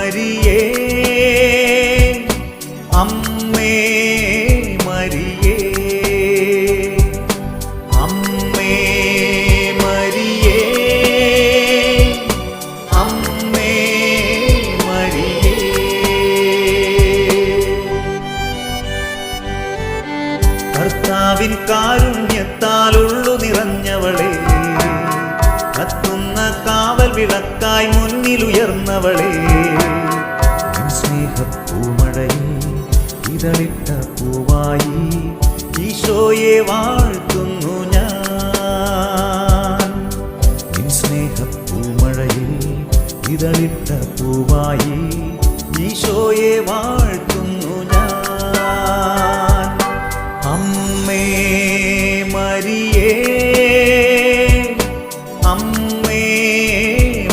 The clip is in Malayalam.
മരിയേ അമ്മേ മരിയേ അമ്മേ മരിയേ അമ്മേ മരിയേ കർത്താവിൻ കാരുണ്യത്താൽ ഉള്ളു നിറഞ്ഞവളെ കത്തുന്ന കാവൽ വിളക്കായി മുന്നിലുയർന്നവളെ സ്നേഹപ്പൂമഴയിൽ ഇതളിട്ട പൂവായി ഈശോയെ വാഴ്ത്തുന്നു ഞാൻ സ്നേഹപ്പൂമഴയിൽ ഇതളിട്ട പൂവായി ഈശോയെ വാഴ്ത്തുന്നു ഞാൻ അമ്മേ മരിയേ